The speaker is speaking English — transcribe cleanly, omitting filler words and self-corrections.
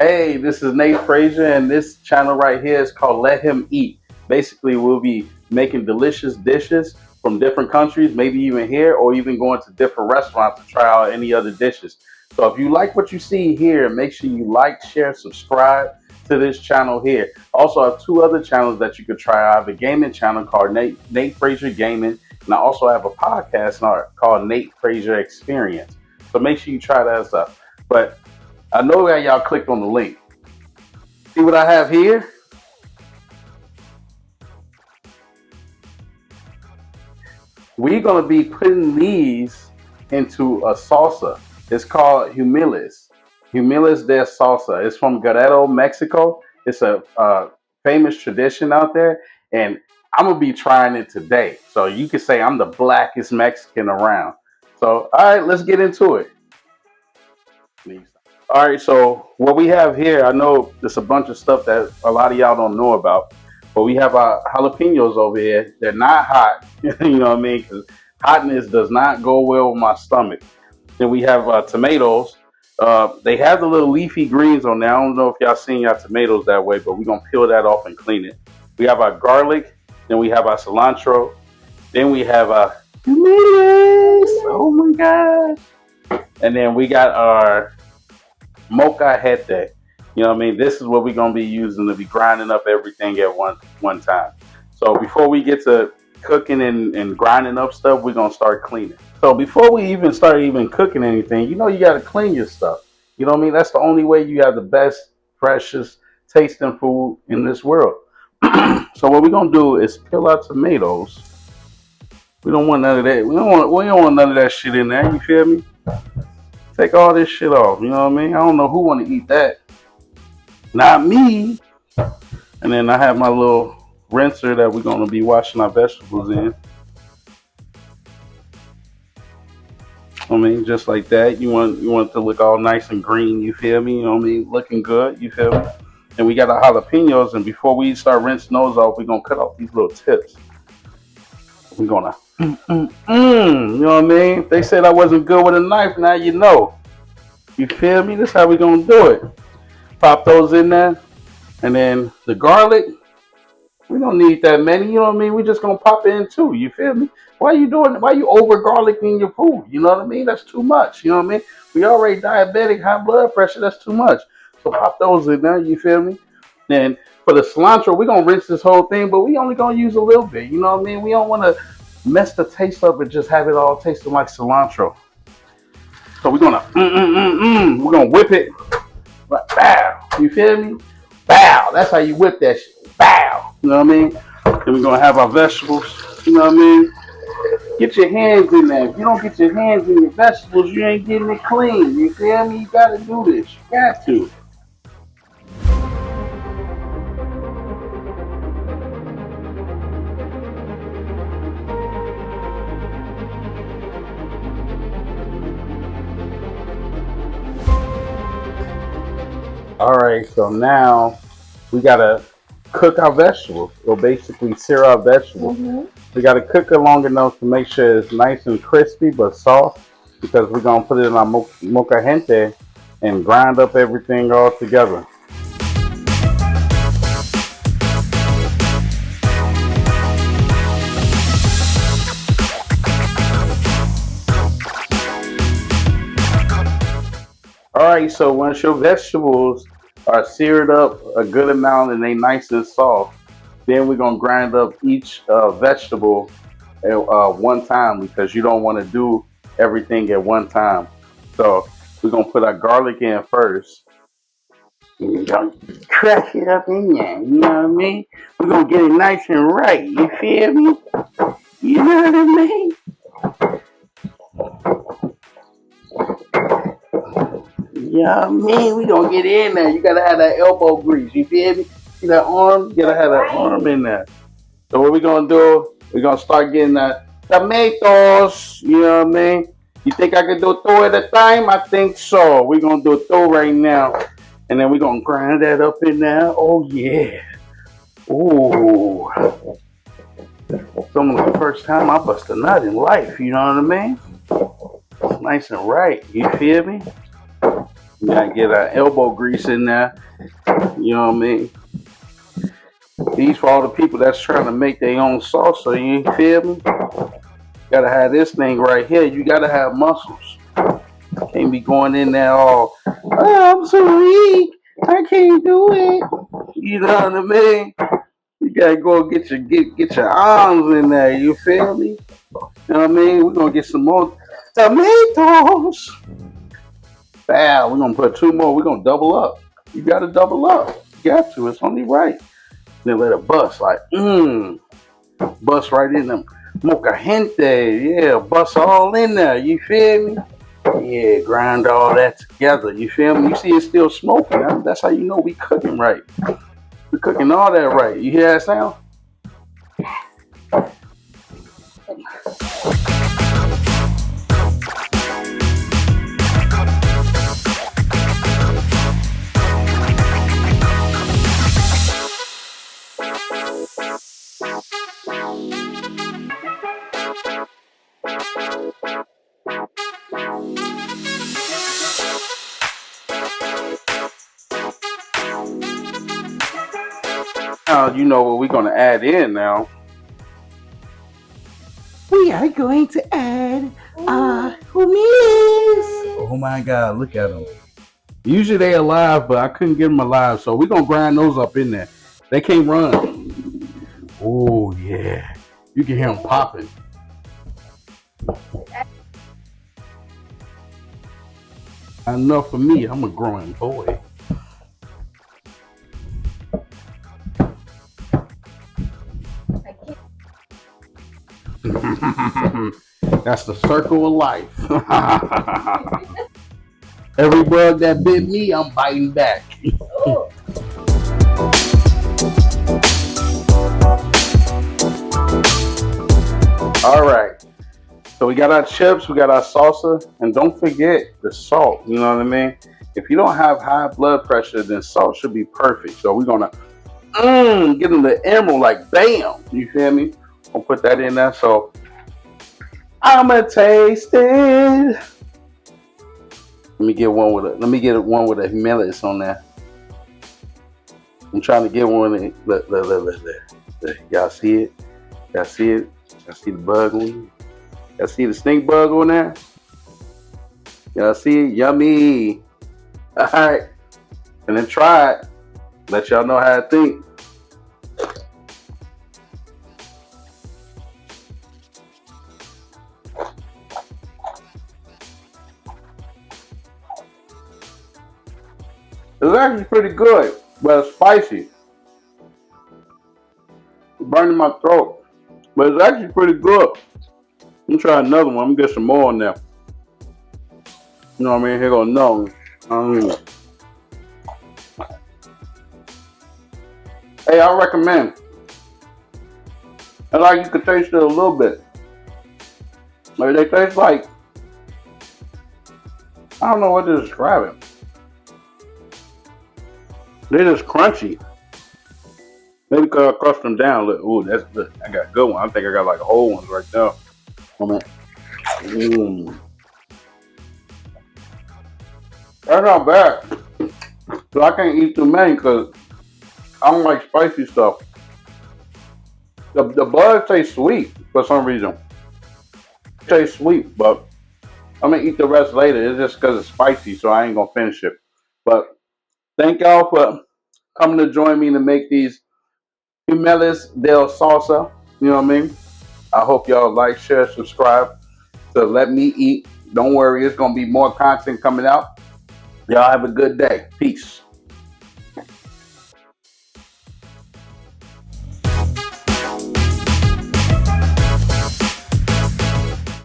Hey, this is Nate Frazier, and this channel right here is called Let Him Eat. Basically, we'll be making delicious dishes from different countries, maybe even here, or even going to different restaurants to try out any other dishes. So if you like what you see here, make sure you like, share, subscribe to this channel here. Also, I have two other channels that you could try. I have a gaming channel called Nate Frazier Gaming, and I also have a podcast called Nate Frazier Experience. So make sure you try that stuff. But I know that y'all clicked on the link. See what I have here? We're gonna be putting these into a salsa. It's called Jumiles De Salsa. It's from Guerrero, Mexico. It's a famous tradition out there, and I'm gonna be trying it today. So you can say I'm the blackest Mexican around. So all right, let's get into it. All right, so what we have here, I know there's a bunch of stuff that a lot of y'all don't know about, but we have our jalapenos over here. They're not hot, you know what I mean? Because hotness does not go well with my stomach. Then we have tomatoes. They have the little leafy greens on there. I don't know if y'all seen your tomatoes that way, but we're gonna peel that off and clean it. We have our garlic. Then we have our cilantro. Then we have our tomatoes. Oh my gosh! And then we got our mocha hete. You know what I mean? This is what we're gonna be using to be grinding up everything at one time. So before we get to cooking and grinding up stuff, we're gonna start cleaning. So before we even start even cooking anything, you know you gotta clean your stuff. You know what I mean? That's the only way you have the best, freshest tasting food in this world. So what we're gonna do is peel our tomatoes. We don't want none of that. We don't want none of that shit in there. You feel me? Take all this shit off. You know what I mean? I don't know who want to eat that. Not me. And then I have my little rinser that we're gonna be washing our vegetables in. I mean, just like that. You want it to look all nice and green. You feel me? You know what I mean? Looking good. You feel me? And we got our jalapenos. And before we start rinsing those off, we're gonna cut off these little tips. We're gonna, you know what I mean? If they said I wasn't good with a knife, now you know. You feel me? This is how we gonna do it. Pop those in there, and then the garlic. We don't need that many, you know what I mean? We just gonna pop it in too. You feel me? Why you doing? Why you over garlicing your food? You know what I mean? That's too much. You know what I mean? We already diabetic, high blood pressure. That's too much. So pop those in there. You feel me? Then for the cilantro, we're gonna rinse this whole thing, but we only gonna use a little bit. You know what I mean? We don't want to mess the taste up and just have it all tasting like cilantro. So we're gonna we're gonna whip it. Like, bow. You feel me? Bow. That's how you whip that shit. Bow. You know what I mean? Then we're gonna have our vegetables. You know what I mean? Get your hands in there. If you don't get your hands in your vegetables, you ain't getting it clean. You feel me? You gotta do this. You got to. All right, so now we gotta cook our vegetables, or basically sear our vegetables. We gotta cook it long enough to make sure it's nice and crispy but soft, because we're gonna put it in our mocha gente and grind up everything all together. All right, so once your vegetables are seared up a good amount and they nice and soft, then we're gonna grind up each vegetable at one time, because you don't want to do everything at one time. So we're gonna put our garlic in first. We're gonna crack it up in there. You know what I mean? We're gonna get it nice and right. You feel me? You know what I mean? You know what I mean? We gonna get in there. You gotta have that elbow grease. You feel me? See that arm? You gotta have that arm in there. So what we gonna do? We're gonna start getting the tomatoes. You know what I mean? You think I can do two at a time? I think so. We're gonna do two right now, and then we're gonna grind that up in there. Oh yeah. Ooh. It's almost the first time I bust a nut in life. You know what I mean? It's nice and right. You feel me? You gotta get that elbow grease in there. You know what I mean? These for all the people that's trying to make their own salsa. You feel me? Gotta have this thing right here. You gotta have muscles. Can't be going in there all, oh, I'm so weak. I can't do it. You know what I mean? You gotta go get your arms in there. You feel me? You know what I mean? We're gonna get some more tomatoes. Wow, we're gonna put two more. We're gonna double up. You gotta double up. You got to. It's only right. Then let it bust like bust right in them. Mocha gente, yeah, bust all in there. You feel me? Yeah, grind all that together. You feel me? You see it's still smoking. That's how you know we cooking right. We cooking all that right. You hear that sound? Now you know what we're gonna add in now. We are going to add Jumiles. Oh my God, look at them. Usually they alive, but I couldn't get them alive, so we're gonna grind those up in there. They can't run. Oh yeah, you can hear them popping. Enough for me. I'm a growing boy. That's the circle of life. Every bug that bit me, I'm biting back. All right. So we got our chips, we got our salsa, and don't forget the salt. You know what I mean? If you don't have high blood pressure, then salt should be perfect. So we're gonna get them the emerald like bam. You feel me? I'll put that in there. So I'ma taste it. Let me get one with a Jumilies on there. I'm trying to get one with the y'all see it? Y'all see it? Y'all see the bug on? Y'all see the stink bug on there? Y'all see it? Yummy. Alright. And then try it. Let y'all know how I think. It's actually pretty good, but it's spicy. It's burning my throat. But it's actually pretty good. I'm gonna try another one. I'm gonna get some more in there. You know what I mean? Here go no. Hey, I recommend. I like you could taste it a little bit. Like they taste like, I don't know what to describe it. They're just crunchy. Maybe because I crushed them down. Look, ooh, that's good. I got a good one. I think I got like a whole one right now. That's not bad. So I can't eat too many because I don't like spicy stuff. The bug tastes sweet for some reason. It tastes sweet, but I'm gonna eat the rest later. It's just because it's spicy, so I ain't gonna finish it. But thank y'all for coming to join me to make these Jumiles De Salsa. You know what I mean? I hope y'all like, share, subscribe to Let Me Eat. Don't worry, it's gonna be more content coming out. Y'all have a good day. Peace.